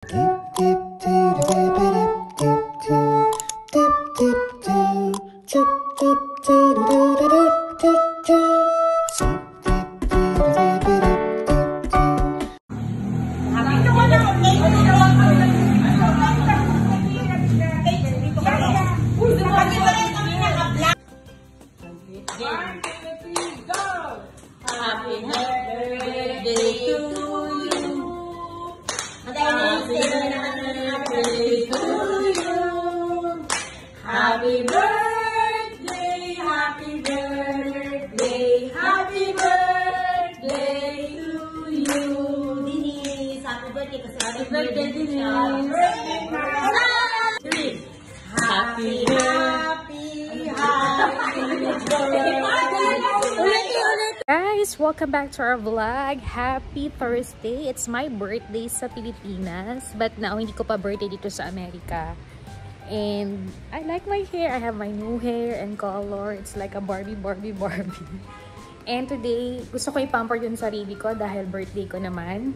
Happy birthday, happy birthday, happy birthday to you. Denise, happy birthday kasi happy birthday Denise. Happy, Guys, welcome back to our vlog. Happy Thursday. It's my birthday sa Pilipinas, but now hindi ko pa birthday dito sa Amerika. And I like my hair. I have my new hair and color. It's like a Barbie. And today, gusto ko i-pamper yung sarili ko dahil birthday ko naman.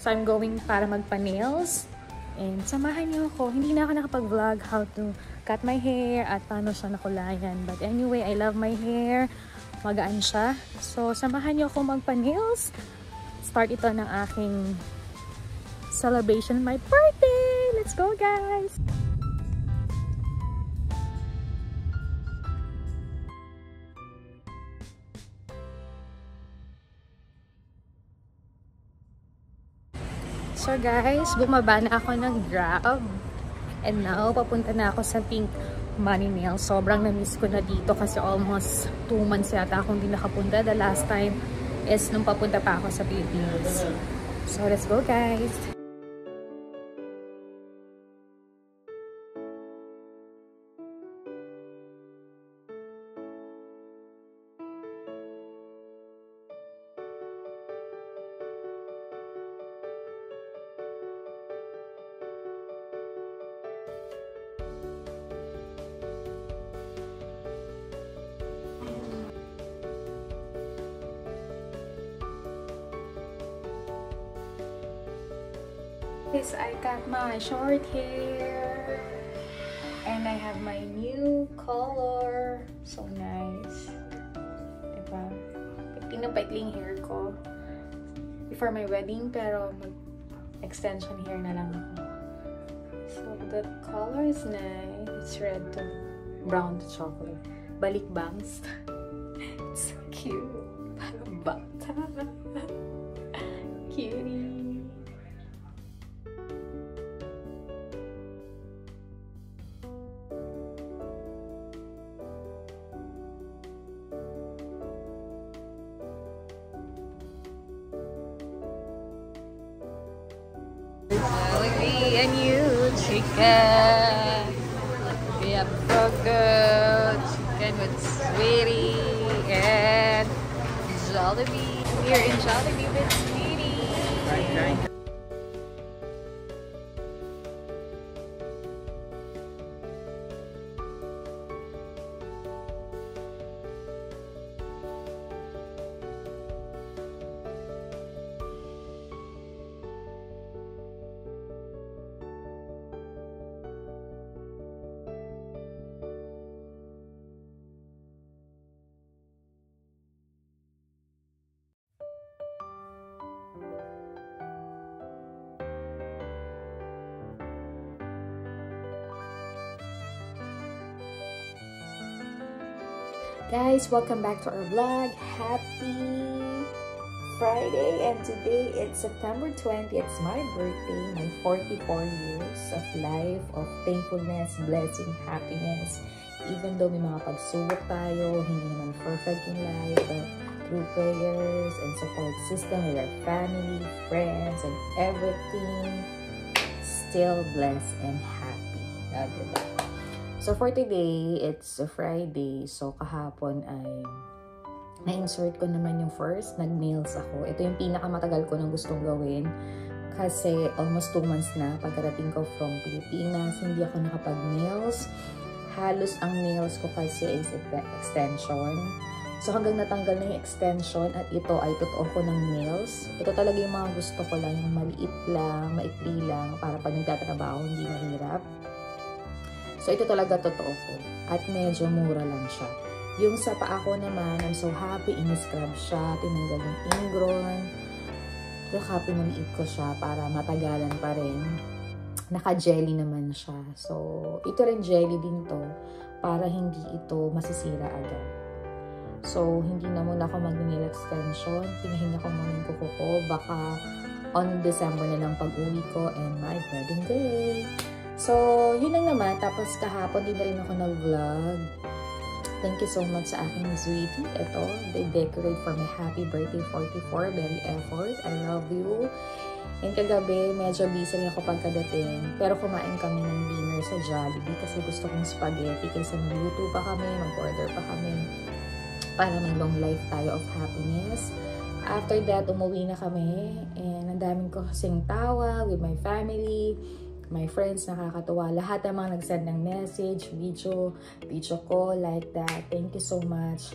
So I'm going para magpa-nails. And samahan niyo ako. Hindi na ako nakapag-vlog how to cut my hair at paano siya nakulayan. But anyway, I love my hair. Magaan siya. So samahan niyo ako magpa-nails. Start ito ng aking celebration of my birthday. Let's go, guys! So guys, bumaba na ako ng Grab. And now, papunta na ako sa Pink Money Nails. Sobrang na-miss ko na dito kasi almost 2 months yata akong hindi nakapunta. The last time is nung papunta pa ako sa Philippines. So let's go, guys! Yes, I got my short hair and I have my new color. So nice. Diba? Pinapaikling hair ko before my wedding, pero extension hair na lang ako. So the color is nice. It's red to brown to chocolate. Balik bangs. It's so cute. Parang bata. Cutie. Jollibee and you chicken. We have burger, chicken with sweetie, and Jollibee. We are in Jollibee with sweetie. Guys, welcome back to our vlog. Happy Friday, and today it's September 20. It's my birthday, my 44 years of life, of thankfulness, blessing, happiness. Even though may mga pagsubok tayo, hindi naman perfect yung life, but through prayers and support system with our family, friends, and everything, still blessed and happy. Diba? So for today, it's a Friday. So kahapon ay na-insert ko naman yung first. Nag-nails ako. Ito yung pinakamatagal ko nang gustong gawin. Kasi almost 2 months na pagkarating ko from Pilipinas. Hindi ako nakapag-nails. Halos ang nails ko kasi is extension. So hanggang natanggal na yung extension at ito ay totoo ko ng nails. Ito talaga yung mga gusto ko lang, yung maliit lang, maikli lang, para pag nagtatrabaho hindi mahirap. So ito talaga totoo ko at medyo mura lang siya. Yung sa paa ko naman, I'm so happy, in-scrub siya, tinanggal yung ingron. So happy na liit ko siya para matagalan pa rin. Naka-jelly naman siya. So, ito rin jelly din to para hindi ito masisira agad. So, hindi na muna ako mag-nail extension. Pinahinga ko muna yung kuko ko. Baka on December na lang pag-uwi ko and my wedding day. So, yun lang naman. Tapos kahapon din na rin ako nag-vlog. Thank you so much sa aking sweetie. Ito, they decorate for my happy birthday 44. Very effort. I love you. And kagabi, medyo busy rin ako pagkadating. Pero kumain kami ng dinner sa Jollibee kasi gusto kong spaghetti. Kaysa mag-luto pa kami, mag-order pa kami. Para may long life tayo of happiness. After that, umuwi na kami. And ang daming ko kasing tawa with my family. My friends, nakakatuwa. Lahat ng mga nag-send ng message, video call, like that. Thank you so much.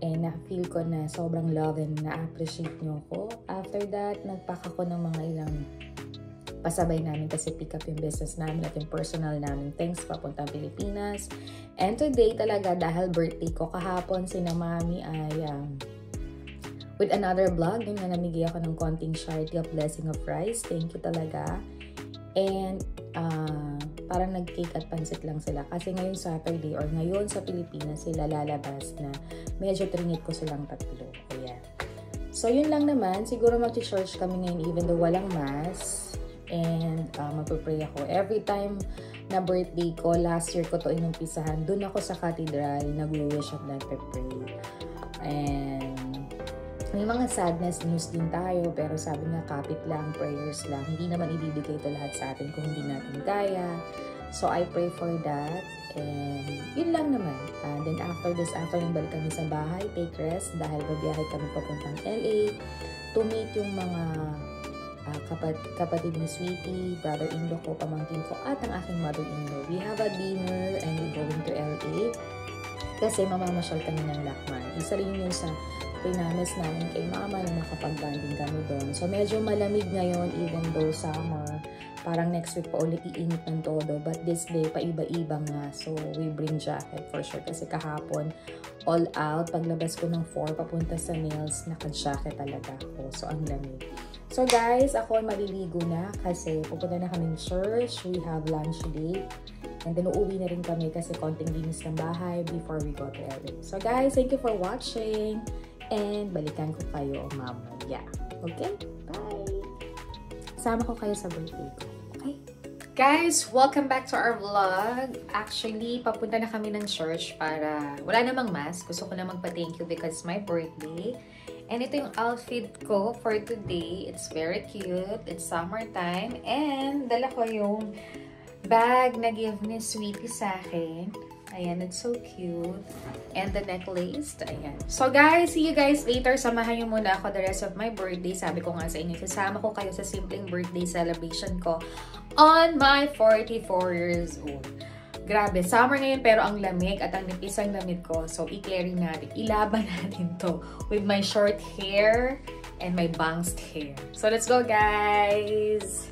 And na-feel ko na sobrang love and na-appreciate nyo ko. After that, nagpack ako ng mga ilang pasabay namin kasi pick up yung business namin at yung personal namin. Thanks, papuntang Pilipinas. And today talaga, dahil birthday ko kahapon, sina mami ay with another vlog, yung namigay ako ng konting charity of blessing of rice. Thank you talaga. And parang nag-cake at pansit lang sila kasi ngayon Saturday or ngayon sa Pilipinas sila lalabas na medyo trinit ko silang tatlo. Ayan. So yun lang naman, siguro mag-church kami ngayon even though walang mass, and magpapray ako. Every time na birthday ko, last year ko to inumpisahan, dun ako sa cathedral, nag-wish at nagpe-pray. And may mga sadness news din tayo, pero sabi nga, kapit lang, prayers lang. Hindi naman ibibigay ito lahat sa atin kung hindi natin kaya. So, I pray for that. And yun lang naman. Then after this afternoon, balik kami sa bahay, take rest, dahil babiyahe kami papuntang LA to meet yung mga kapatid ni Sweetie, brother-in-law ko, pamangkin ko, at ang aking mother-in-law. We have a dinner and we're going to LA kasi mamamasyal kami ng Lakman. Isa rin yun sa pinamis namin kay mama na makapag-banding kami doon. So, medyo malamig ngayon even though summer. Parang next week pa ulit iinit ng todo. But this day, paiba-iba nga. So, we bring jacket for sure. Kasi kahapon, all out. Paglabas ko ng 4, papunta sa nails, naka-jacket talaga ako. So, ang lamig. So, guys, ako maliligo na kasi pupunta na kami church. We have lunch date. And then, uuwi na rin kami kasi konting linis ng bahay before we go to LA. So, guys, thank you for watching. And balikan ko kayo mamaya. Okay? Bye! Sama ko kayo sa birthday ko. Okay? Guys, welcome back to our vlog. Actually, papunta na kami ng church para wala namang mass. Gusto ko na magpa-thank you because my birthday. And ito yung outfit ko for today. It's very cute. It's summertime. And dala ko yung bag na give ni Sweetie sa akin. Ayan, it's so cute. And the necklace, ayan. So guys, see you guys later. Samahan nyo muna ako the rest of my birthday. Sabi ko nga sa inyo, sasama ko kayo sa simpleng birthday celebration ko on my 44 years old. Grabe, summer ngayon pero ang lamig at ang nipis ang damit ko. So, i-carry natin. Ilaban natin to with my short hair and my banged hair. So, let's go guys!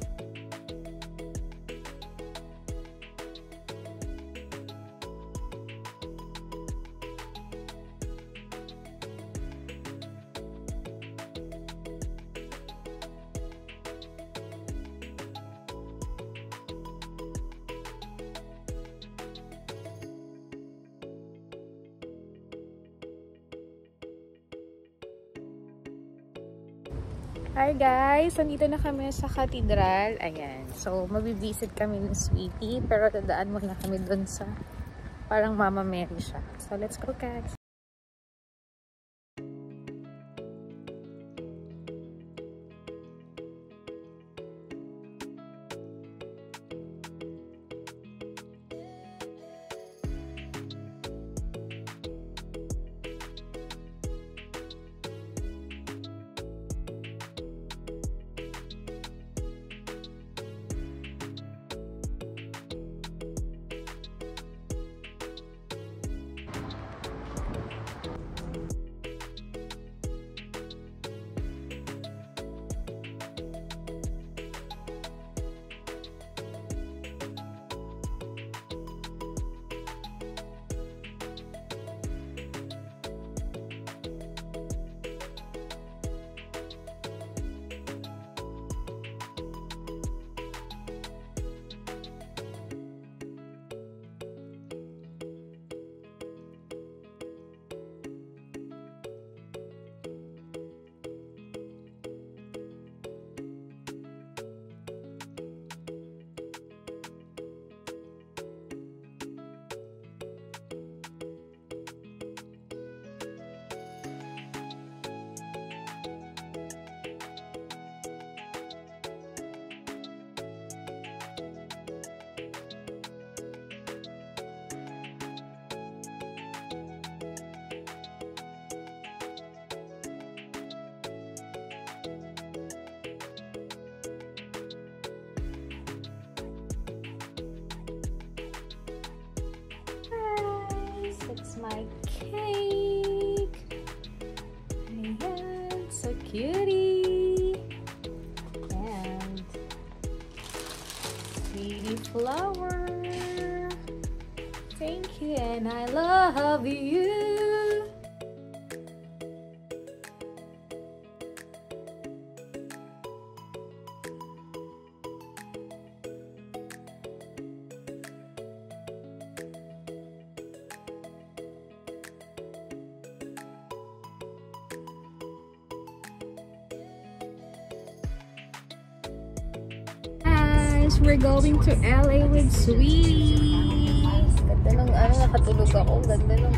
Hi guys! Nandito na kami sa cathedral. Ayan. So, mabivisit kami ng Sweetie. Pero dadaan muna kami dun sa parang Mama Mary siya. So, let's go guys! my cake. Ayan, so cutie. And pretty flower. Thank you and I love you. We're going to LA with Sweetie. Ganda ng nakatulog ako. Ganda ng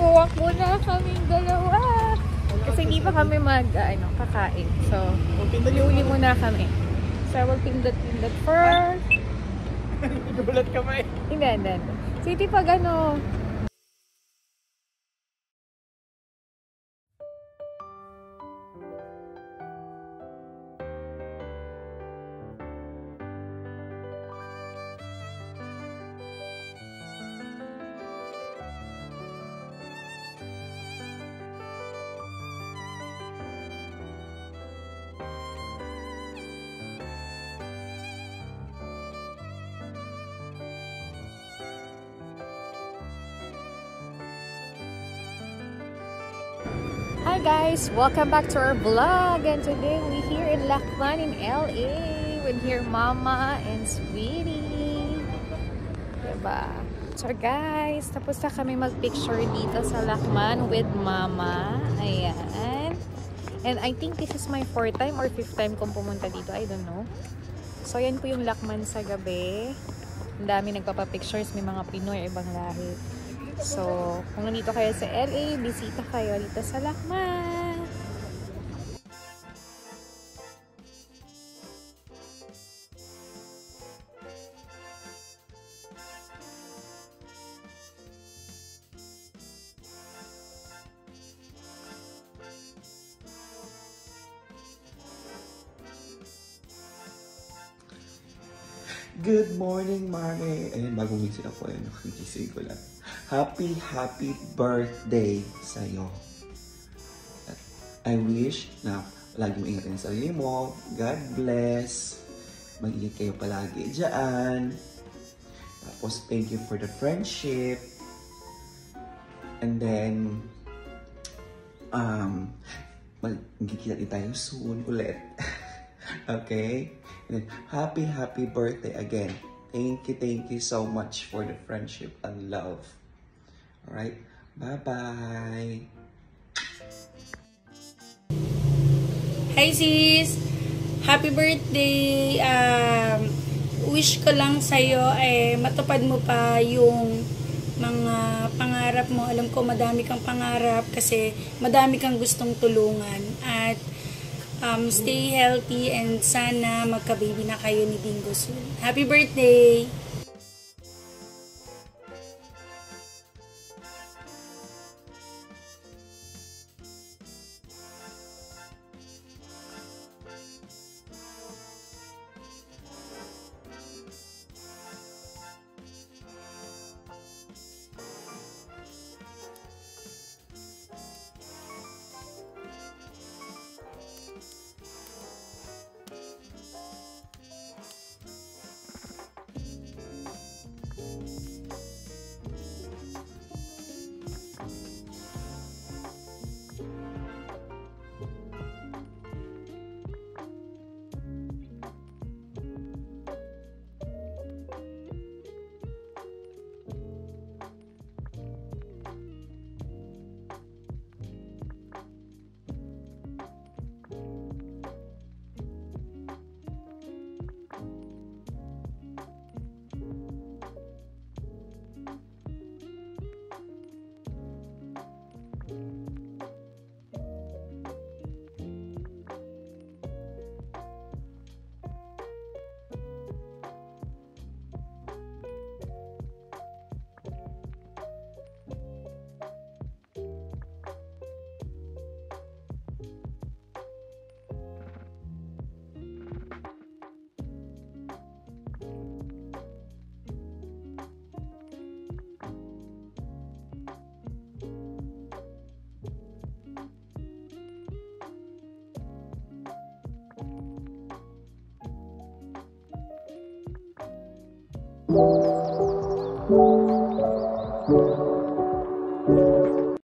walk muna kaming dalawa. Kasi hindi pa kami kakain. So, uli muna kami. So, we'll pindot first. Gulat ka ba eh? Hindi. Sweetie, pag Hi guys! Welcome back to our vlog, and today we're here in Lakman in LA with here Mama and Sweetie. Diba? So guys, tapos na kami mag-picture dito sa Lakman with Mama. Ayan. And I think this is my 4th time or 5th time kung pumunta dito. I don't know. So yan po yung Lakman sa gabi. Ang dami nagpapapictures. May mga Pinoy o ibang lahi. So, kung nandito kayo sa LA, bisita kayo dito sa Lakman. Good morning, Mami! Ayun, bagong gising ako. Ayun, nakigising ko lang. Happy birthday sa'yo. I wish na lagi mo ingatin sa sarili mo. God bless. Mag-ingat kayo palagi dyan. Tapos, thank you for the friendship. And then, magkikita din tayo soon ulit. Okay? And then, happy birthday again. Thank you so much for the friendship and love. Alright? Bye-bye! Hi sis! Happy birthday! Wish ko lang sa'yo matupad mo pa yung mga pangarap mo. Alam ko madami kang pangarap kasi madami kang gustong tulungan. At stay healthy and sana magka-baby na kayo ni Bingo soon. Happy birthday! you.